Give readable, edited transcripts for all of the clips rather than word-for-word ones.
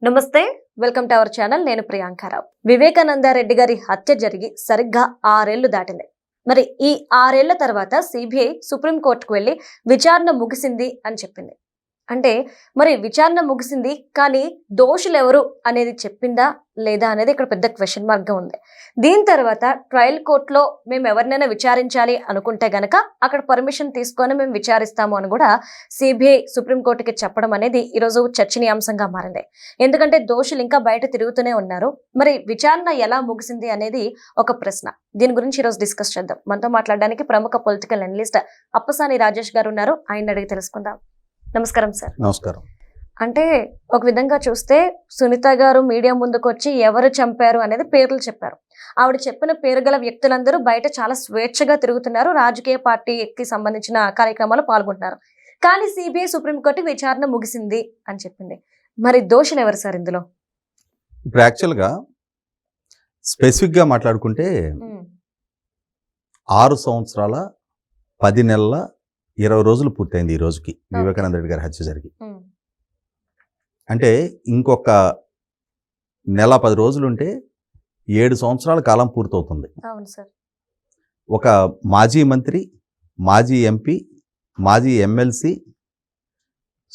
నమస్తే, welcome to our channel. నేను ప్రియాంకారావు. వివేకానంద రెడ్డి గారి హత్య జరిగి సరిగ్గా 6 ఏళ్లు దాటింది. మరి ఈ 6 ఏళ్ల తర్వాత సిబిఐ సుప్రీంకోర్టుకు వెళ్లి విచారణ ముగిసింది అని చెప్పింది. అంటే మరి విచారణ ముగిసింది, కానీ దోషులు ఎవరు అనేది చెప్పిందా లేదా అనేది ఇక్కడ పెద్ద క్వశ్చన్ మార్క్ గా ఉంది. దీని తర్వాత ట్రయల్ కోర్టులో మేము ఎవరినైనా విచారించాలి అనుకుంటే గనక అక్కడ పర్మిషన్ తీసుకొని మేము విచారిస్తాము అని కూడా సిబిఐ సుప్రీంకోర్టుకి చెప్పడం అనేది ఈరోజు చర్చనీయాంశంగా మారింది. ఎందుకంటే దోషులు ఇంకా బయట తిరుగుతూనే ఉన్నారు. మరి విచారణ ఎలా ముగిసింది అనేది ఒక ప్రశ్న. దీని గురించి ఈరోజు డిస్కస్ చేద్దాం. మనతో మాట్లాడడానికి ప్రముఖ పొలిటికల్ అనలిస్ట్ అప్పసాని రాజేష్ గారు ఉన్నారు. ఆయన అడిగి తెలుసుకుందాం. నమస్కారం సార్. నమస్కారం. అంటే ఒక విధంగా చూస్తే సునీత గారు మీడియా ముందుకు వచ్చి ఎవరు చంపారు అనేది పేర్లు చెప్పారు. ఆవిడ చెప్పిన పేరు గల వ్యక్తులందరూ బయట చాలా స్వేచ్ఛగా తిరుగుతున్నారు, రాజకీయ పార్టీకి సంబంధించిన కార్యక్రమాలు పాల్గొంటున్నారు. కానీ సిబిఐ సుప్రీంకోర్టు విచారణ ముగిసింది అని చెప్పింది. మరి దోషులు ఎవరు సార్ ఇందులో? ఇప్పుడు యాక్చువల్గా స్పెసిఫిక్గా మాట్లాడుకుంటే 6 సంవత్సరాల 10 నెలల 20 రోజులు పూర్తయింది ఈ రోజుకి వివేకానంద రెడ్డి గారి హత్య జరిగి. అంటే ఇంకొక నెల 10 రోజులు ఉంటే 7 సంవత్సరాల కాలం పూర్తవుతుంది. అవును సార్. ఒక మాజీ మంత్రి, మాజీ ఎంపీ, మాజీ ఎమ్మెల్సీ,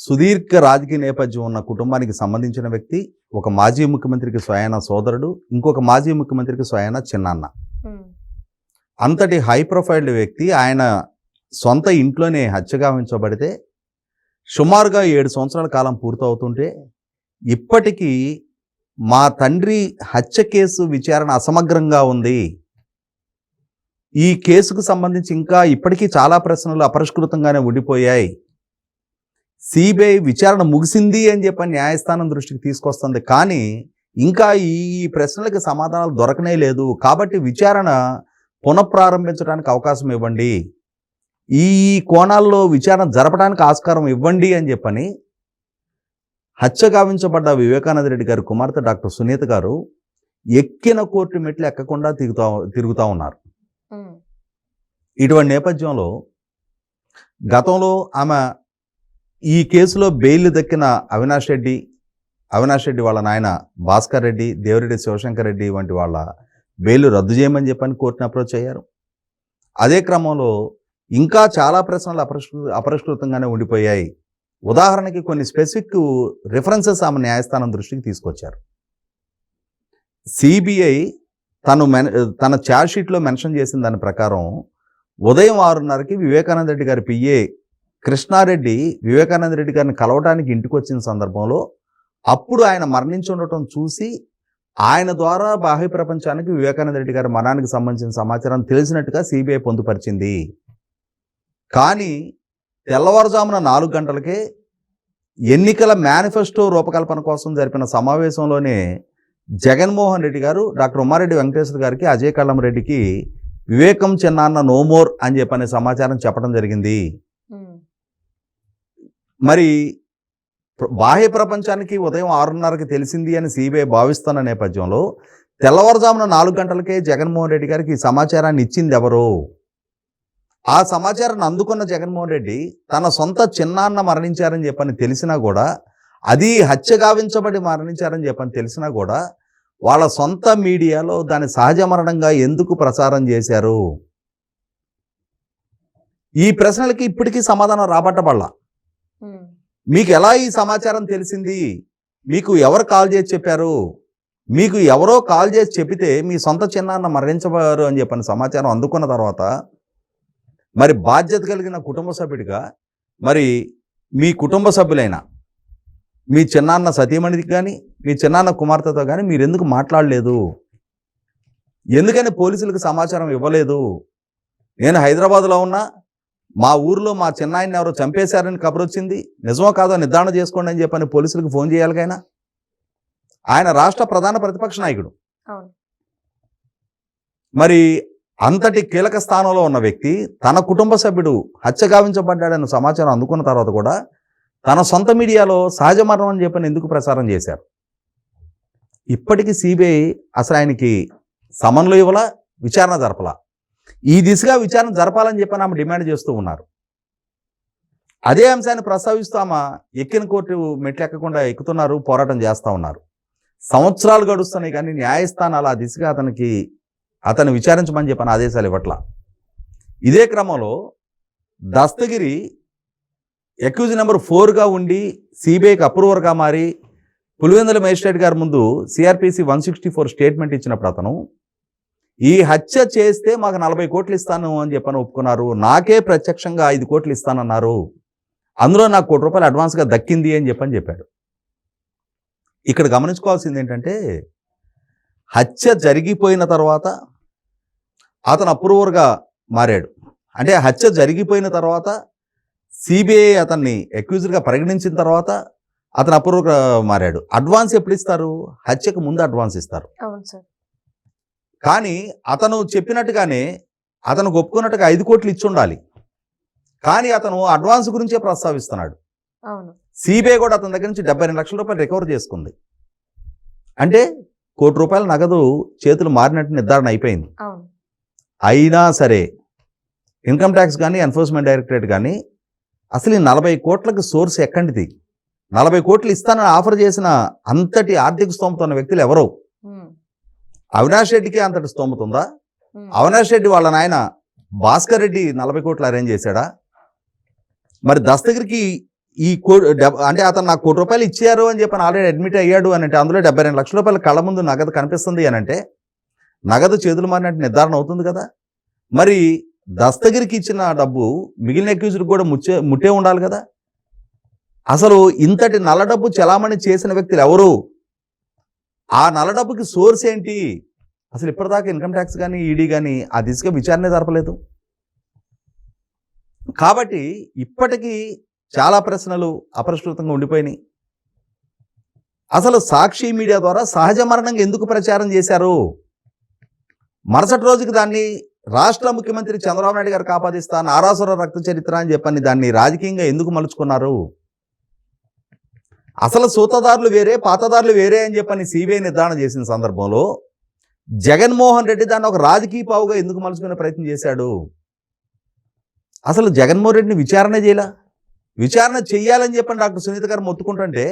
సుదీర్ఘ రాజకీయ నేపథ్యం ఉన్న కుటుంబానికి సంబంధించిన వ్యక్తి, ఒక మాజీ ముఖ్యమంత్రికి స్వయాన సోదరుడు, ఇంకొక మాజీ ముఖ్యమంత్రికి స్వయాన చిన్నాన్న. అంతటి హై ప్రొఫైల్డ్ వ్యక్తి ఆయన సొంత ఇంట్లోనే హత్యగావించబడితే సుమారుగా 7 సంవత్సరాల కాలం పూర్తవుతుంటే ఇప్పటికీ మా తండ్రి హత్య కేసు విచారణ అసమగ్రంగా ఉంది, ఈ కేసుకు సంబంధించి ఇంకా ఇప్పటికీ చాలా ప్రశ్నలు అపరిష్కృతంగానే ఉండిపోయాయి, సిబిఐ విచారణ ముగిసింది అని చెప్పి న్యాయస్థానం దృష్టికి తీసుకొస్తుంది, కానీ ఇంకా ఈ ప్రశ్నలకు సమాధానాలు దొరకనే లేదు, కాబట్టి విచారణ పునఃప్రారంభించడానికి అవకాశం ఇవ్వండి, ఈ కోణాల్లో విచారణ జరపడానికి ఆస్కారం ఇవ్వండి అని చెప్పని హత్య గావించబడ్డ వివేకానంద రెడ్డి గారి కుమార్తె డాక్టర్ సునీత గారు ఎక్కిన కోర్టు మెట్లు ఎక్కకుండా తిరుగుతూ ఉన్నారు. ఇటువంటి నేపథ్యంలో గతంలో ఆమె ఈ కేసులో బెయిల్ దక్కిన అవినాష్ రెడ్డి వాళ్ళ నాయన భాస్కర్ రెడ్డి, దేవిరెడ్డి శివశంకర్ రెడ్డి వంటి వాళ్ళ బెయిల్ రద్దు చేయమని చెప్పని కోర్టుని అప్రోచ్ అయ్యారు. అదే క్రమంలో ఇంకా చాలా ప్రశ్నలు అపరిష్కృతంగానే ఉండిపోయాయి. ఉదాహరణకి కొన్ని స్పెసిఫిక్ రిఫరెన్సెస్ ఆమె న్యాయస్థానం దృష్టికి తీసుకొచ్చారు. సిబిఐ తన ఛార్జ్ షీట్లో మెన్షన్ చేసిన దాని ప్రకారం ఉదయం 6:30కి వివేకానంద రెడ్డి గారి పిఏ కృష్ణారెడ్డి వివేకానంద రెడ్డి గారిని కలవడానికి ఇంటికి వచ్చిన సందర్భంలో అప్పుడు ఆయన మరణించి ఉండటం చూసి ఆయన ద్వారా బాహ్య ప్రపంచానికి వివేకానంద రెడ్డి గారి మరణానికి సంబంధించిన సమాచారం తెలిసినట్టుగా సిబిఐ పొందుపరిచింది. కానీ తెల్లవారుజామున 4 గంటలకే ఎన్నికల మేనిఫెస్టో రూపకల్పన కోసం జరిపిన సమావేశంలోనే జగన్మోహన్ రెడ్డి గారు డాక్టర్ ఉమ్మారెడ్డి వెంకటేశ్వర గారికి, అజయ్ కల్లం రెడ్డికి వివేకం చిన్నాన్న నోమోర్ అని చెప్పనే సమాచారం చెప్పడం జరిగింది. మరి బాహ్య ప్రపంచానికి ఉదయం 6:30కి తెలిసింది అని సిబిఐ భావిస్తున్న నేపథ్యంలో తెల్లవారుజామున 4 గంటలకే జగన్మోహన్ రెడ్డి గారికి ఈ సమాచారాన్ని ఇచ్చింది ఎవరు? ఆ సమాచారాన్ని అందుకున్న జగన్మోహన్ రెడ్డి తన సొంత చిన్నాన్న మరణించారని చెప్పని తెలిసినా కూడా, అది హత్య గావించబడి మరణించారని చెప్పని తెలిసినా కూడా వాళ్ళ సొంత మీడియాలో దాని సహజ మరణంగా ఎందుకు ప్రచారం చేశారు? ఈ ప్రశ్నలకి ఇప్పటికీ సమాధానం రాబట్టబడలా. మీకు ఎలా ఈ సమాచారం తెలిసింది? మీకు ఎవరు కాల్ చేసి చెప్పారు? మీకు ఎవరో కాల్ చేసి చెప్పితే మీ సొంత చిన్నాన్న మరణించబోయారు అని చెప్పని సమాచారం అందుకున్న తర్వాత మరి బాధ్యత కలిగిన కుటుంబ సభ్యుడిగా మరి మీ కుటుంబ సభ్యులైన మీ చిన్నాన్న సతీమణికి కానీ మీ చిన్నాన్న కుమార్తెతో కానీ మీరు ఎందుకు మాట్లాడలేదు? ఎందుకని పోలీసులకు సమాచారం ఇవ్వలేదు? నేను హైదరాబాద్లో ఉన్నా, మా ఊరిలో మా చిన్నాయన్ని ఎవరో చంపేశారని కబురు వచ్చింది, నిజమో కాదో నిర్ధారణ చేసుకోండి అని చెప్పని పోలీసులకు ఫోన్ చేయాలికైనా. ఆయన రాష్ట్ర ప్రధాన ప్రతిపక్ష నాయకుడు. మరి అంతటి కీలక స్థానంలో ఉన్న వ్యక్తి తన కుటుంబ సభ్యుడు హత్య గావించబడ్డాడన్న సమాచారం అందుకున్న తర్వాత కూడా తన సొంత మీడియాలో సహజ మరణం అని చెప్పని ఎందుకు ప్రచారం చేశారు? ఇప్పటికీ సిబిఐ అసలు ఆయనకి సమన్లు ఇవ్వలా, విచారణ జరపలా. ఈ దిశగా విచారణ జరపాలని చెప్పని ఆమె డిమాండ్ చేస్తూ ఉన్నారు. అదే అంశాన్ని ప్రస్తావిస్తూ ఆమె ఎక్కిన కోర్టు మెట్లు ఎక్కకుండా ఎక్కుతున్నారు, పోరాటం చేస్తూ ఉన్నారు. సంవత్సరాలు గడుస్తున్నాయి కానీ న్యాయస్థానాలు ఆ దిశగా అతను విచారించమని చెప్పని ఆదేశాలు ఇవ్వట్లా. ఇదే క్రమంలో దస్తగిరి అక్యూజ్ నెంబర్ 4గా ఉండి సిబిఐకి అప్రూవర్గా మారి పులివెందుల మేజిస్ట్రేట్ గారి ముందు సిఆర్పిసి 164 స్టేట్మెంట్ ఇచ్చినప్పుడు అతను ఈ హత్య చేస్తే మాకు 40 కోట్లు ఇస్తాను అని చెప్పని ఒప్పుకున్నారు, నాకే ప్రత్యక్షంగా 5 కోట్లు ఇస్తానన్నారు, అందులో నాకు ₹1 కోటి అడ్వాన్స్గా దక్కింది అని చెప్పాడు. ఇక్కడ గమనించుకోవాల్సింది ఏంటంటే హత్య జరిగిపోయిన తర్వాత అతను అప్రూవర్గా మారాడు. అంటే హత్య జరిగిపోయిన తర్వాత సిబిఐ అతన్ని అక్యూజ్డ్గా పరిగణించిన తర్వాత అతను అప్రూవర్గా మారాడు. అడ్వాన్స్ ఎప్పుడు ఇస్తారు? హత్యకు ముందు అడ్వాన్స్ ఇస్తారు. అవును సార్. కానీ అతను చెప్పినట్టుగానే అతను ఒప్పుకున్నట్టుగా 5 కోట్లు ఇచ్చి ఉండాలి. కానీ అతను అడ్వాన్స్ గురించే ప్రస్తావిస్తున్నాడు. అవును. సిబిఐ కూడా అతని దగ్గర నుంచి ₹72 లక్షలు రికవర్ చేసుకుంది. అంటే ₹1 కోటి నగదు చేతులు మారినట్టు నిర్ధారణ అయిపోయింది. అవును. అయినా సరే ఇన్కమ్ ట్యాక్స్ కానీ ఎన్ఫోర్స్మెంట్ డైరెక్టరేట్ కానీ అసలు ఈ 40 కోట్లకు సోర్స్ ఎక్కడిది? 40 కోట్లు ఇస్తానని ఆఫర్ చేసిన అంతటి ఆర్థిక స్తోమత ఉన్న వ్యక్తులు ఎవరో? అవినాష్ రెడ్డికి అంతటి స్తోమత ఉందా? అవినాష్ రెడ్డి వాళ్ళ నాయన భాస్కర్ రెడ్డి 40 కోట్లు అరేంజ్ చేశాడా? మరి దస్తగిరికి అంటే అతను నాకు ₹1 కోటి ఇచ్చారు అని చెప్పని ఆల్రెడీ అడ్మిట్ అయ్యాడు అని అంటే అందులో ₹72 లక్షల కళ్ళ ముందు నగదు కనిపిస్తుంది అని అంటే నగదు చేతులు మారినట్టు నిర్ధారణ అవుతుంది కదా. మరి దస్తగిరికి ఇచ్చిన డబ్బు మిగిలిన అక్యూజ్డ్కి కూడా ముట్టే ఉండాలి కదా. అసలు ఇంతటి నల్ల డబ్బు చలామణి చేసిన వ్యక్తులు ఎవరు? ఆ నల్ల డబ్బుకి సోర్స్ ఏంటి? అసలు ఇప్పటిదాకా ఇన్కమ్ ట్యాక్స్ కానీ ఈడీ కానీ ఆ దిశగా విచారణ జరపలేదు. కాబట్టి ఇప్పటికీ చాలా ప్రశ్నలు అప్రస్తుతంగా ఉండిపోయినాయి. అసలు సాక్షి మీడియా ద్వారా సహజ మరణంగా ఎందుకు ప్రచారం చేశారు? మరుసటి రోజుకి దాన్ని రాష్ట్ర ముఖ్యమంత్రి చంద్రబాబు నాయుడు గారికి ఆపాదిస్తా, నారాసుర రక్త చరిత్ర అని చెప్పని దాన్ని రాజకీయంగా ఎందుకు మలుచుకున్నారు? అసలు సూతదారులు వేరే, పాతదారులు వేరే అని చెప్పని సిబిఐ నిర్ధారణ చేసిన సందర్భంలో జగన్మోహన్ రెడ్డి దాన్ని ఒక రాజకీయ పావుగా ఎందుకు మలుచుకునే ప్రయత్నం చేశాడు? అసలు జగన్మోహన్ రెడ్డిని విచారణ చెయ్యాలని చెప్పని డాక్టర్ సునీత గారు మొత్తుకుంటుంటే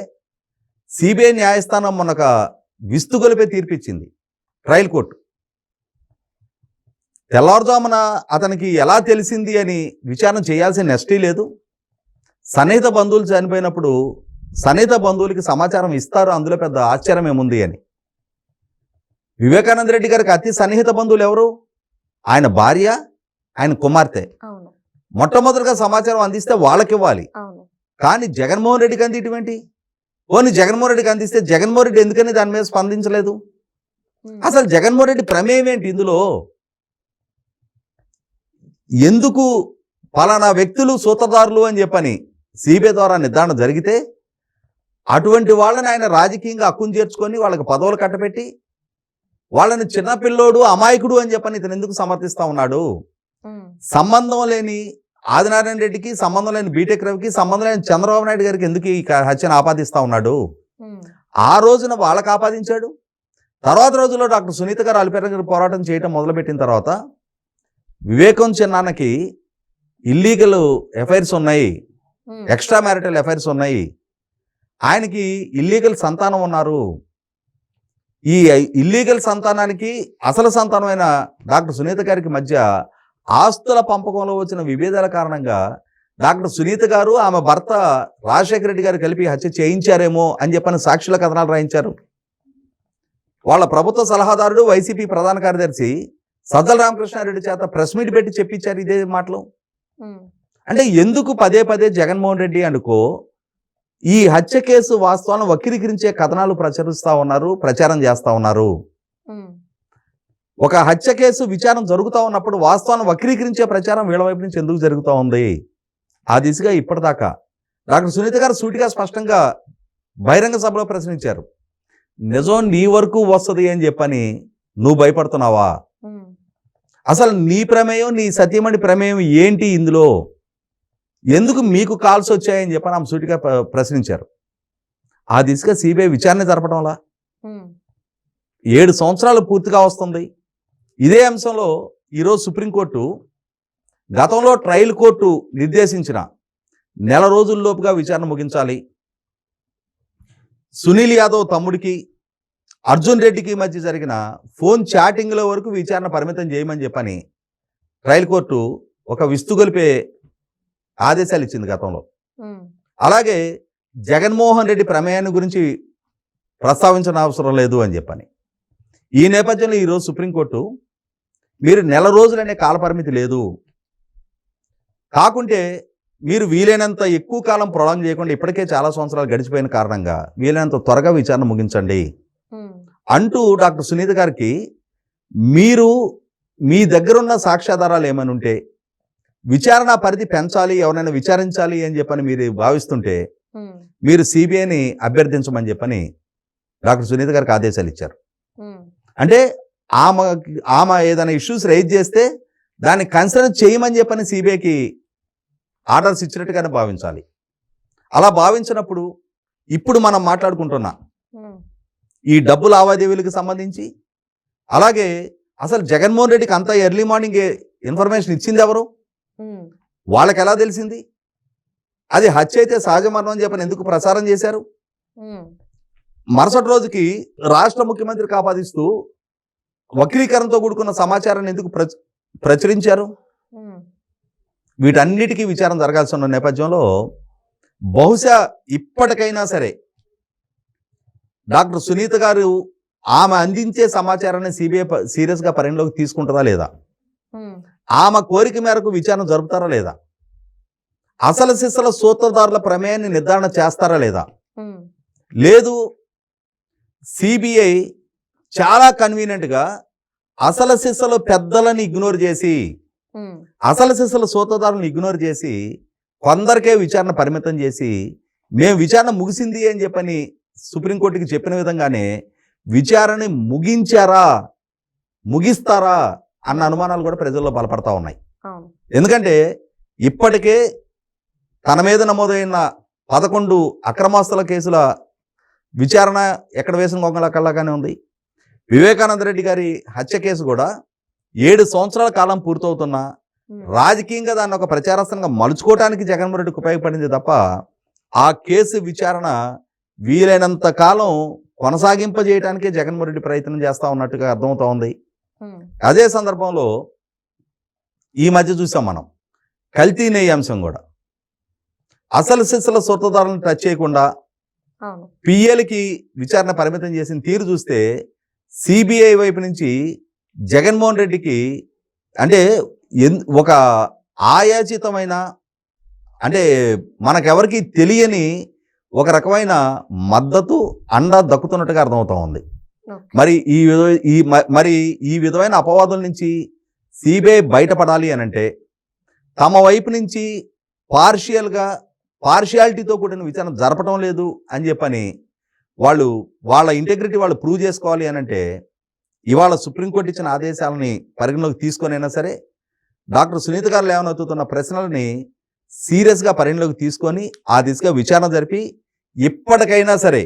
సిబిఐ న్యాయస్థానం మొన్న ఒక విస్తుగొలిపే తీర్పిచ్చింది. ట్రయల్ కోర్టు తెల్లవారుజామున అతనికి ఎలా తెలిసింది అని విచారణ చేయాల్సిన నెస్టీ లేదు. సన్నిహిత బంధువులు చనిపోయినప్పుడు సన్నిహిత బంధువులకి సమాచారం ఇస్తారు, అందులో పెద్ద ఆశ్చర్యం ఏముంది అని. వివేకానంద రెడ్డి గారికి అతి సన్నిహిత బంధువులు ఎవరు? ఆయన భార్య, ఆయన కుమార్తె. మొట్టమొదటిగా సమాచారం అందిస్తే వాళ్ళకి ఇవ్వాలి. కానీ జగన్మోహన్ రెడ్డికి అందిటువంటి ఓని జగన్మోహన్ రెడ్డికి అందిస్తే జగన్మోహన్ రెడ్డి ఎందుకని దాని మీద స్పందించలేదు? అసలు జగన్మోహన్ రెడ్డి ప్రమేయం ఏంటి ఇందులో? ఎందుకు పలానా వ్యక్తులు సూత్రధారులు అని చెప్పని సిబిఐ ద్వారా నిర్ధారణ జరిగితే అటువంటి వాళ్ళని ఆయన రాజకీయంగా హక్కును చేర్చుకొని వాళ్ళకి పదవులు కట్టబెట్టి వాళ్ళని చిన్నపిల్లోడు అమాయకుడు అని చెప్పని ఇతను ఎందుకు సమర్థిస్తా ఉన్నాడు? సంబంధం లేని ఆదినారాయణ రెడ్డికి, సంబంధం లేని బీటెక్ రవికి, సంబంధం లేని చంద్రబాబు నాయుడు గారికి ఎందుకు ఈ హత్యను ఆపాదిస్తా ఉన్నాడు? ఆ రోజున వాళ్ళకి ఆపాదించాడు. తర్వాత రోజుల్లో డాక్టర్ సునీత గారు అలిపేర పోరాటం చేయటం మొదలుపెట్టిన తర్వాత వివేకం చిన్నాన్నకి ఇల్లీగల్ ఎఫైర్స్ ఉన్నాయి, ఎక్స్ట్రా మ్యారిటల్ ఎఫైర్స్ ఉన్నాయి, ఆయనకి ఇల్లీగల్ సంతానం ఉన్నారు. ఈ ఇల్లీగల్ సంతానానికి అసలు సంతానమైన డాక్టర్ సునీత గారికి మధ్య ఆస్తుల పంపకంలో వచ్చిన విభేదాల కారణంగా డాక్టర్ సునీత గారు ఆమె భర్త రాజశేఖర రెడ్డి గారు కలిపి హత్య చేయించారేమో అని చెప్పని సాక్షుల కథనాలు రాయించారు. వాళ్ళ ప్రభుత్వ సలహాదారుడు వైసీపీ ప్రధాన కార్యదర్శి సజ్జల రామకృష్ణారెడ్డి చేత ప్రెస్ మీట్ పెట్టి చెప్పించారు ఇదే మాటలు. అంటే ఎందుకు పదే పదే జగన్మోహన్ రెడ్డి అనుకో ఈ హత్య కేసు వాస్తవాలను వక్రీకరించే కథనాలు ప్రచారం చేస్తా ఉన్నారు. ఒక హత్య కేసు విచారణ జరుగుతూ ఉన్నప్పుడు వాస్తవాలను వక్రీకరించే ప్రచారం వీళ్ళ వైపు నుంచి ఎందుకు జరుగుతూ ఉంది? ఆ దిశగా ఇప్పటిదాకా డాక్టర్ సునీత గారు సూటిగా స్పష్టంగా బహిరంగ సభలో ప్రశ్నించారు. నిజం నీ వరకు వస్తుంది అని చెప్పని నువ్వు భయపడుతున్నావా? అసలు నీ ప్రమేయం, నీ సతీమణి ప్రమేయం ఏంటి ఇందులో? ఎందుకు మీకు కాల్స్ వచ్చాయని చెప్పని ఆమె సూటిగా ప్రశ్నించారు. ఆ దిశగా సిబిఐ విచారణ జరపడంలా 7 సంవత్సరాలు పూర్తిగా వస్తుంది. ఇదే అంశంలో ఈరోజు సుప్రీంకోర్టు గతంలో ట్రయల్ కోర్టు నిర్దేశించిన నెల రోజుల్లోపుగా విచారణ ముగించాలి. సునీల్ యాదవ్ తమ్ముడికి అర్జున్ రెడ్డికి మధ్య జరిగిన ఫోన్ చాటింగ్ల వరకు విచారణ పరిమితం చేయమని చెప్పని ట్రయల్ కోర్టు ఒక విస్తుగొలిపే ఆదేశాలు ఇచ్చింది గతంలో. అలాగే జగన్మోహన్ రెడ్డి ప్రమేయాన్ని గురించి ప్రస్తావించిన అవసరం లేదు అని చెప్పని. ఈ నేపథ్యంలో ఈరోజు సుప్రీంకోర్టు మీరు నెల రోజులనే కాలపరిమితి లేదు, కాకుంటే మీరు వీలైనంత ఎక్కువ కాలం ప్రొలాంగ్ చేయకుండా ఇప్పటికే చాలా సంవత్సరాలు గడిచిపోయిన కారణంగా వీలైనంత త్వరగా విచారణ ముగించండి అంటూ డాక్టర్ సునీత గారికి మీరు మీ దగ్గరున్న సాక్ష్యాధారాలు ఏమైనా ఉంటే విచారణ పరిధి పెంచాలి, ఎవరైనా విచారించాలి అని చెప్పని మీరు భావిస్తుంటే మీరు సిబిఐని అభ్యర్థించమని చెప్పని డాక్టర్ సునీత గారికి ఆదేశాలు ఇచ్చారు. అంటే ఆమె ఏదైనా ఇష్యూస్ రైజ్ చేస్తే దాన్ని కన్సిడర్ చేయమని చెప్పని సిబిఐకి ఆర్డర్స్ ఇచ్చినట్టుగానే భావించాలి. అలా భావించినప్పుడు ఇప్పుడు మనం మాట్లాడుకుంటున్నా ఈ డబ్బు లావాదేవీలకు సంబంధించి, అలాగే అసలు జగన్మోహన్ రెడ్డికి అంత ఎర్లీ మార్నింగ్ ఇన్ఫర్మేషన్ ఇచ్చింది ఎవరు, వాళ్ళకి ఎలా తెలిసింది, అది హత్య అయితే సహజ మరణం అని చెప్పని ఎందుకు ప్రసారం చేశారు, మరుసటి రోజుకి రాష్ట్ర ముఖ్యమంత్రి ఆపాదిస్తూ వక్రీకరణతో కూడుకున్న సమాచారాన్ని ఎందుకు ప్రచురించారు. వీటన్నిటికీ విచారణ జరగాల్సి ఉన్న నేపథ్యంలో బహుశా ఇప్పటికైనా సరే డాక్టర్ సునీత గారు ఆమె అందించే సమాచారాన్ని సిబిఐ సీరియస్గా పరిగణలోకి తీసుకుంటుందా లేదా, ఆమె కోరిక మేరకు విచారణ జరుపుతారా లేదా, అసలు సిసల సూత్రధారుల ప్రమేయాన్ని నిర్ధారణ చేస్తారా లేదా, లేదు సిబిఐ చాలా కన్వీనియంట్గా అసలు సిసలు పెద్దలను ఇగ్నోర్ చేసి అసలు సిసలు సూత్రధారులను ఇగ్నోర్ చేసి కొందరికే విచారణ పరిమితం చేసి మేము విచారణ ముగిసింది అని చెప్పని సుప్రీంకోర్టుకి చెప్పిన విధంగానే విచారణ ముగిస్తారా అన్న అనుమానాలు కూడా ప్రజల్లో బలపడతా ఉన్నాయి. ఎందుకంటే ఇప్పటికే తన మీద నమోదైన 11 అక్రమాస్తుల కేసుల విచారణ ఎక్కడ వేసిన గొంగళకల్లాగానే ఉంది. వివేకానంద రెడ్డి గారి హత్య కేసు కూడా 7 సంవత్సరాల కాలం పూర్తవుతున్నా రాజకీయంగా దాన్ని ఒక ప్రచారస్థంగా మలుచుకోవడానికి జగన్మోహన్ రెడ్డికి ఉపయోగపడింది తప్ప ఆ కేసు విచారణ వీలైనంత కాలం కొనసాగింపజేయడానికే జగన్మోహన్ రెడ్డి ప్రయత్నం చేస్తూ ఉన్నట్టుగా అర్థమవుతా ఉంది. అదే సందర్భంలో ఈ మధ్య చూసాం మనం కల్తీ నెయ్యి అంశం కూడా అసలు సిసల సూత్రధారులను టచ్ చేయకుండా పిఎల్కి విచారణ పరిమితం చేసిన తీరు చూస్తే సిబిఐ వైపు నుంచి జగన్మోహన్ రెడ్డికి అంటే ఒక ఆయాచితమైన అంటే మనకెవరికి తెలియని ఒక రకమైన మద్దతు అండ దక్కుతున్నట్టుగా అర్థమవుతా ఉంది. మరి ఈ విధమైన అపవాదుల నుంచి సిబిఐ బయటపడాలి అనంటే తమ వైపు నుంచి పార్షియాలిటీతో కూడిన విచారణ జరపడం లేదు అని చెప్పని వాళ్ళ ఇంటెగ్రిటీ వాళ్ళు ప్రూవ్ చేసుకోవాలి అనంటే ఇవాళ సుప్రీంకోర్టు ఇచ్చిన ఆదేశాలని పరిగణలోకి తీసుకొనైనా సరే డాక్టర్ సునీత గారు లేవనెత్తుతున్న ప్రశ్నలని సీరియస్గా పరిగణలోకి తీసుకొని ఆ దిశగా విచారణ జరిపి ఇప్పటికైనా సరే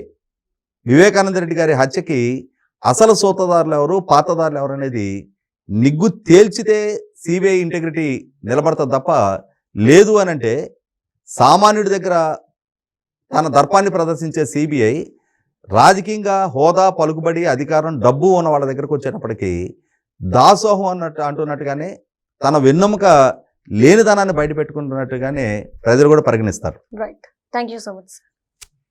వివేకానంద రెడ్డి గారి హత్యకి అసలు సూత్రధారులు ఎవరు, పాతదారులు ఎవరు అనేది నిగ్గు తేల్చితే సిబిఐ ఇంటెగ్రిటీ నిలబడతాది తప్ప లేదు అనంటే సామాన్యుడి దగ్గర తన దర్పాన్ని ప్రదర్శించే సిబిఐ రాజకీయంగా హోదా, పలుకుబడి, అధికారం, డబ్బు ఉన్న వాళ్ళ దగ్గరకు వచ్చేటప్పటికి దాసోహం అంటున్నట్టుగానే తన వెన్నెముక లేనిదనాన్ని బయట పెట్టుకుంటున్నట్టుగానే ప్రజలు కూడా పరిగణిస్తారు. Right, thank you so much.